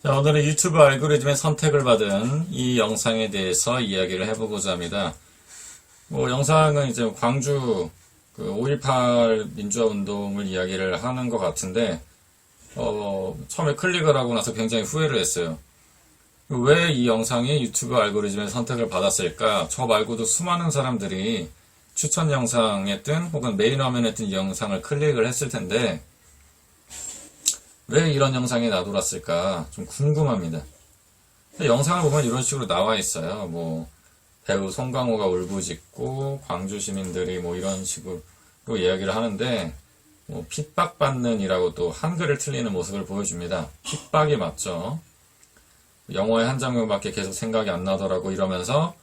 자, 오늘은 유튜브 알고리즘의 선택을 받은 이 영상에 대해서 이야기를 해보고자 합니다. 영상은 이제 광주 5.18 민주화 운동을 이야기를 하는 것 같은데, 처음에 클릭을 하고 나서 굉장히 후회를 했어요. 왜 이 영상이 유튜브 알고리즘의 선택을 받았을까? 저 말고도 수많은 사람들이 추천 영상에 뜬 혹은 메인 화면에 뜬 영상을 클릭을 했을 텐데, 왜 이런 영상이 나돌았을까 좀 궁금합니다. 영상을 보면 이런 식으로 나와 있어요. 배우 송강호가 울부짖고 광주 시민들이 이런 식으로 이야기를 하는데, 핍박받는 이라고 또 한글을 틀리는 모습을 보여줍니다. 핍박이 맞죠. 영어의 한 장면밖에 계속 생각이 안 나더라고 이러면서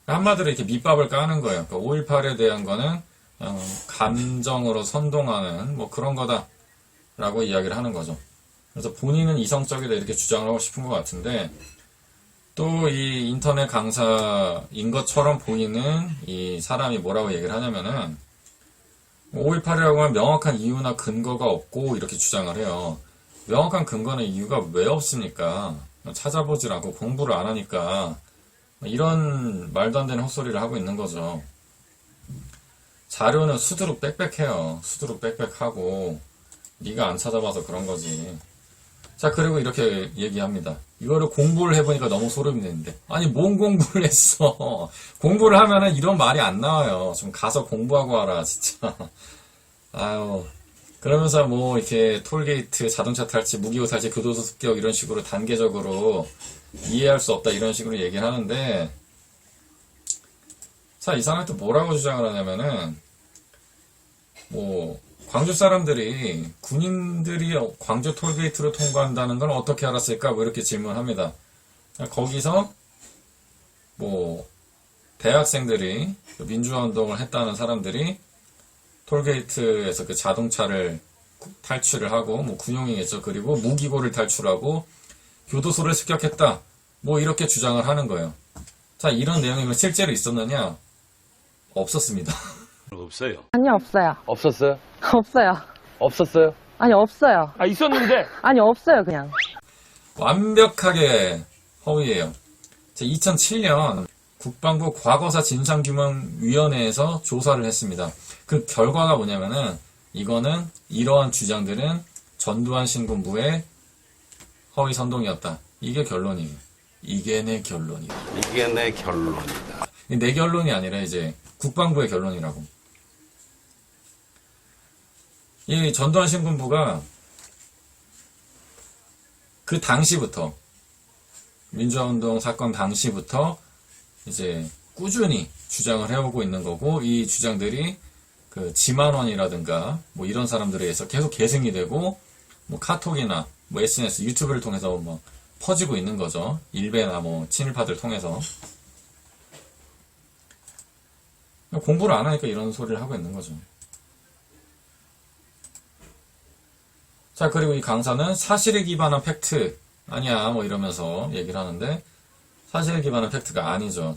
한마디로 이렇게 밑밥을 까는 거예요. 5.18에 대한 거는 감정으로 선동하는 그런 거다 라고 이야기를 하는 거죠. 그래서 본인은 이성적이다 이렇게 주장을 하고 싶은 것 같은데, 또 이 인터넷 강사인 것처럼 보이는 이 사람이 뭐라고 얘기를 하냐면은 5.18이라고 하면 명확한 이유나 근거가 없고 이렇게 주장을 해요. 명확한 근거는 이유가 왜 없습니까? 찾아보질 않고 공부를 안 하니까 이런 말도 안 되는 헛소리를 하고 있는 거죠. 자료는 수두룩 빽빽해요. 수두룩 빽빽하고 네가 안 찾아봐서 그런 거지. 자, 그리고 이렇게 얘기합니다. 이거를 공부를 해보니까 너무 소름이 돋는데. 아니, 뭔 공부를 했어. 공부를 하면은 이런 말이 안 나와요. 좀 가서 공부하고 와라, 진짜. 아유. 그러면서 이렇게 톨게이트, 자동차 탈취, 무기고 탈취, 교도소 습격 이런 식으로 단계적으로 이해할 수 없다 이런 식으로 얘기를 하는데, 자, 이 사람이 또 뭐라고 주장을 하냐면은, 광주 사람들이 군인들이 광주 톨게이트로 통과한다는 건 어떻게 알았을까? 이렇게 질문합니다. 거기서 대학생들이 민주화 운동을 했다는 사람들이 톨게이트에서 그 자동차를 탈취를 하고 군용이겠죠. 그리고 무기고를 탈출하고 교도소를 습격했다. 이렇게 주장을 하는 거예요. 자, 이런 내용이 실제로 있었느냐? 없었습니다. 없어요. 아니요, 없어요. 없었어요? 없어요. 없었어요? 아니, 없어요. 아, 있었는데. 아니, 없어요, 그냥. 완벽하게 허위예요. 2007년 국방부 과거사 진상규명위원회에서 조사를 했습니다. 그 결과가 뭐냐면은 이거는 이러한 주장들은 전두환 신군부의 허위 선동이었다. 이게 결론이에요. 이게 내 결론이다. 이게 내 결론이다. 내 결론이 아니라 이제 국방부의 결론이라고. 이 전두환 신군부가 그 당시부터 민주화운동 사건 당시부터 이제 꾸준히 주장을 해오고 있는 거고, 이 주장들이 그 지만원이라든가 이런 사람들에 의해서 계속 계승이 되고 카톡이나 SNS, 유튜브를 통해서 퍼지고 있는 거죠. 일베나 친일파들 통해서. 공부를 안 하니까 이런 소리를 하고 있는 거죠. 자, 그리고 이 강사는 사실에 기반한 팩트 아니야 이러면서 얘기를 하는데, 사실에 기반한 팩트가 아니죠.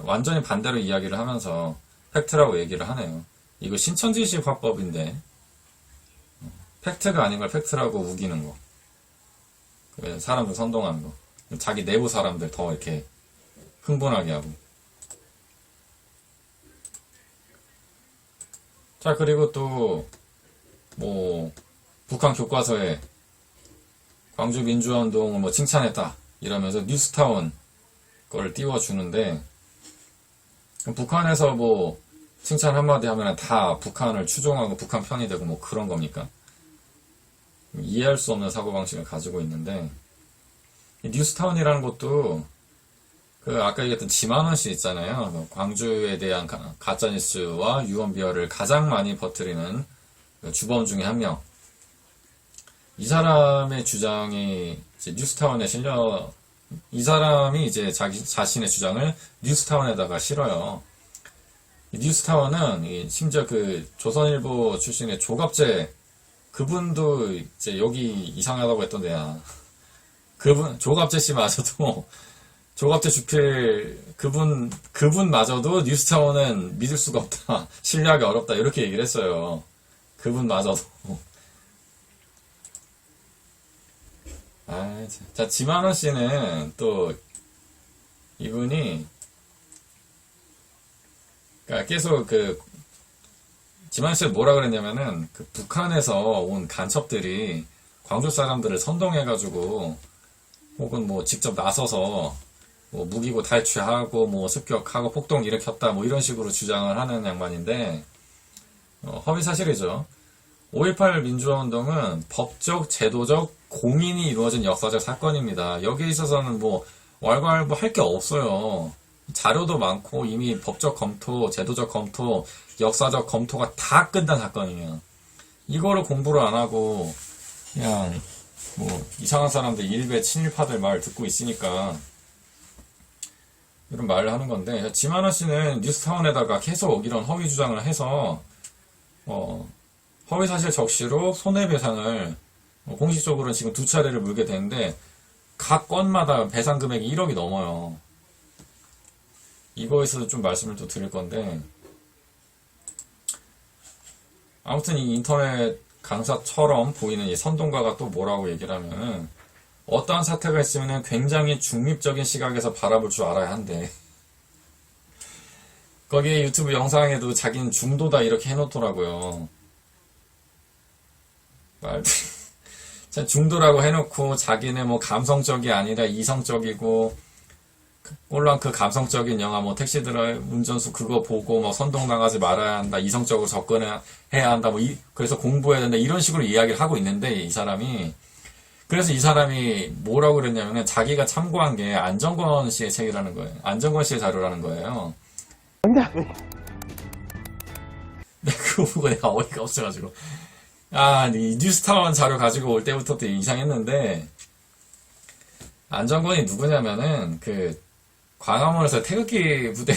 완전히 반대로 이야기를 하면서 팩트라고 얘기를 하네요. 이거 신천지식 화법인데 팩트가 아닌 걸 팩트라고 우기는 거, 사람들 선동하는 거, 자기 내부 사람들 더 이렇게 흥분하게 하고. 자, 그리고 또 북한 교과서에 광주 민주화 운동을 칭찬했다 이러면서 뉴스타운 걸 띄워주는데, 북한에서 칭찬 한마디 하면 다 북한을 추종하고 북한 편이 되고 그런 겁니까? 이해할 수 없는 사고방식을 가지고 있는데, 뉴스타운이라는 것도 아까 얘기했던 지만원 씨 있잖아요. 광주에 대한 가짜뉴스와 유언비어를 가장 많이 퍼뜨리는 주범 중에 한 명. 이 사람의 주장이 이제 뉴스타운에 이 사람이 이제 자신의 주장을 뉴스타운에다가 실어요. 뉴스타운은 심지어 조선일보 출신의 조갑재, 그분도 이제 여기 이상하다고 했던 데야. 조갑재 씨마저도 조갑재 주필 그분마저도 뉴스타운은 믿을 수가 없다. 신뢰하기 어렵다. 이렇게 얘기를 했어요. 그분마저도. 아, 자, 지만원 씨는 또, 이분이, 그러니까 계속 지만원 씨가 뭐라 그랬냐면은, 북한에서 온 간첩들이 광주 사람들을 선동해가지고, 혹은 뭐 직접 나서서, 뭐 무기고 탈취하고, 뭐 습격하고, 폭동 일으켰다, 뭐 이런 식으로 주장을 하는 양반인데, 허위 사실이죠. 5.18 민주화운동은 법적, 제도적, 공인이 이루어진 역사적 사건입니다. 여기에 있어서는 뭐 왈가왈부 할 게 없어요. 자료도 많고 이미 법적 검토, 제도적 검토, 역사적 검토가 다 끝난 사건이에요. 이거를 공부를 안 하고 그냥 뭐 이상한 사람들 일베 친일파들 말 듣고 있으니까 이런 말을 하는 건데, 지만원 씨는 뉴스타운에다가 계속 이런 허위 주장을 해서 허위사실 적시로 손해배상을 공식적으로는 지금 2차례를 물게 되는데 각 건마다 배상 금액이 1억이 넘어요. 이거에서 좀 말씀을 또 드릴 건데, 아무튼 이 인터넷 강사처럼 보이는 이 선동가가 또 뭐라고 얘기를 하면은, 어떠한 사태가 있으면 굉장히 중립적인 시각에서 바라볼 줄 알아야 한대. 거기에 유튜브 영상에도 자기는 중도다 이렇게 해놓더라고요. 말들. 중도라고 해놓고 자기는 뭐 감성적이 아니라 이성적이고, 물론 그 감성적인 영화 뭐 택시드라이브 운전수 그거 보고 뭐 선동당하지 말아야 한다, 이성적으로 접근해야 한다, 뭐 그래서 공부해야 된다 이런 식으로 이야기를 하고 있는데 이 사람이, 그래서 이 사람이 뭐라고 그랬냐면 자기가 참고한 게 안정권 씨의 책이라는 거예요. 안정권 씨의 자료라는 거예요. 근데 그거 보고 내가 어이가 없어가지고, 이 뉴스타운 자료 가지고 올 때부터 또 이상했는데, 안정권이 누구냐면은 광화문에서 태극기 부대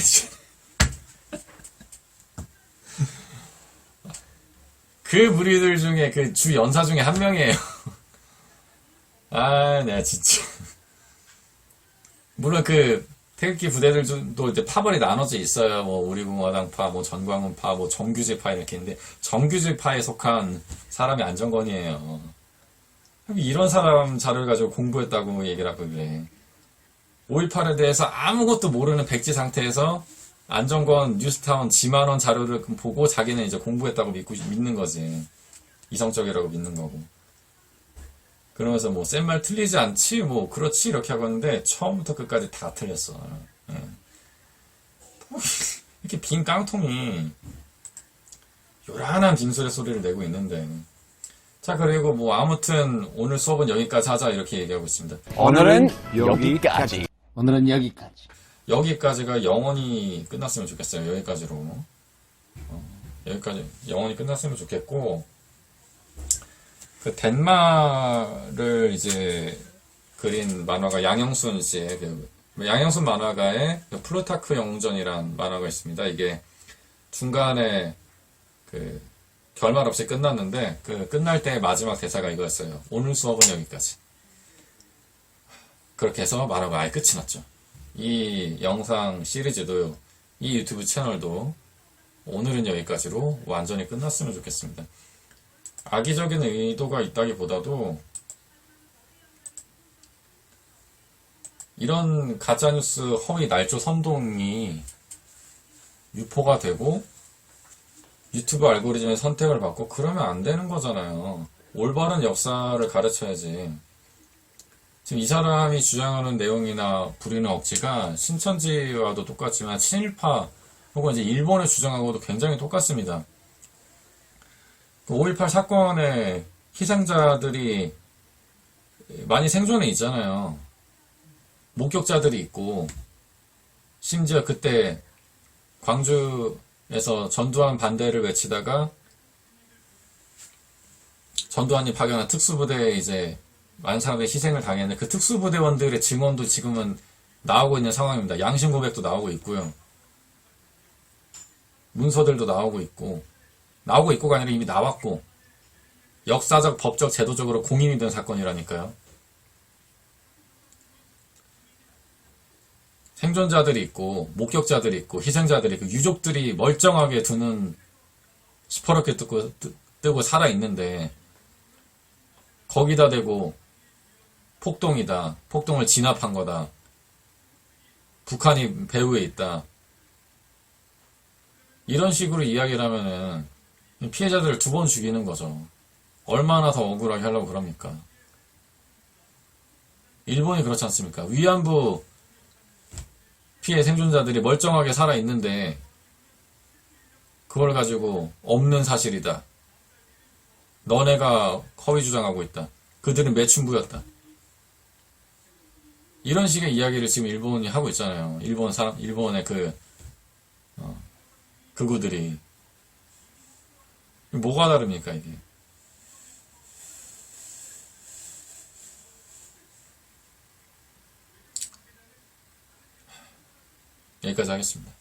그 무리들 중에 주 연사 중에 한 명이에요. 내가 진짜. 물론 태극기 부대들도 이제 파벌이 나눠져 있어요. 뭐 우리공화당파, 뭐 전광훈파, 뭐 정규직파 이렇게 있는데 정규직파에 속한 사람이 안정권이에요. 이런 사람 자료를 가지고 공부했다고 얘기를 하고 그래. 5.18에 대해서 아무것도 모르는 백지 상태에서 안정권, 뉴스타운, 지만원 자료를 보고 자기는 이제 공부했다고 믿는 거지. 이성적이라고 믿는 거고. 그러면서 뭐 센 말 틀리지 않지, 뭐 그렇지 이렇게 하고 있는데 처음부터 끝까지 다 틀렸어. 예. 이렇게 빈 깡통이 요란한 빙술의 소리를 내고 있는데. 자, 그리고 뭐 아무튼 오늘 수업은 여기까지 하자 이렇게 얘기하고 있습니다. 오늘은 여기까지. 오늘은 여기까지. 여기까지가 영원히 끝났으면 좋겠어요. 여기까지로. 여기까지 영원히 끝났으면 좋겠고, 덴마를 이제 그린 만화가 양형순 씨의 양형순 만화가의 플루타크 영웅전이란 만화가 있습니다. 이게 중간에 결말 없이 끝났는데 끝날 때 마지막 대사가 이거였어요. 오늘 수업은 여기까지. 그렇게 해서 만화가 아예 끝이 났죠. 이 영상 시리즈도요, 이 유튜브 채널도 오늘은 여기까지로 완전히 끝났으면 좋겠습니다. 악의적인 의도가 있다기보다도 이런 가짜뉴스 허위 날조 선동이 유포가 되고 유튜브 알고리즘의 선택을 받고 그러면 안 되는 거잖아요. 올바른 역사를 가르쳐야지. 지금 이 사람이 주장하는 내용이나 부리는 억지가 신천지와도 똑같지만 친일파 혹은 이제 일본을 주장하고도 굉장히 똑같습니다. 5.18 사건의 희생자들이 많이 생존해 있잖아요. 목격자들이 있고, 심지어 그때 광주에서 전두환 반대를 외치다가 전두환이 파견한 특수부대에 이제 많은 사람들이 희생을 당했는데 그 특수부대원들의 증언도 지금은 나오고 있는 상황입니다. 양심 고백도 나오고 있고요. 문서들도 나오고 있고가 아니라 이미 나왔고, 역사적, 법적, 제도적으로 공인이 된 사건이라니까요. 생존자들이 있고, 목격자들이 있고, 희생자들이 있고, 유족들이 멀쩡하게 두 눈 시퍼렇게 뜨고 살아있는데, 거기다 대고 폭동이다. 폭동을 진압한 거다. 북한이 배후에 있다. 이런 식으로 이야기를 하면은 피해자들을 두 번 죽이는 거죠. 얼마나 더 억울하게 하려고 그럽니까? 일본이 그렇지 않습니까? 위안부 피해 생존자들이 멀쩡하게 살아있는데 그걸 가지고 없는 사실이다. 너네가 허위 주장하고 있다. 그들은 매춘부였다. 이런 식의 이야기를 지금 일본이 하고 있잖아요. 일본의 극우들이. 뭐가 다릅니까, 이게? 여기까지 하겠습니다.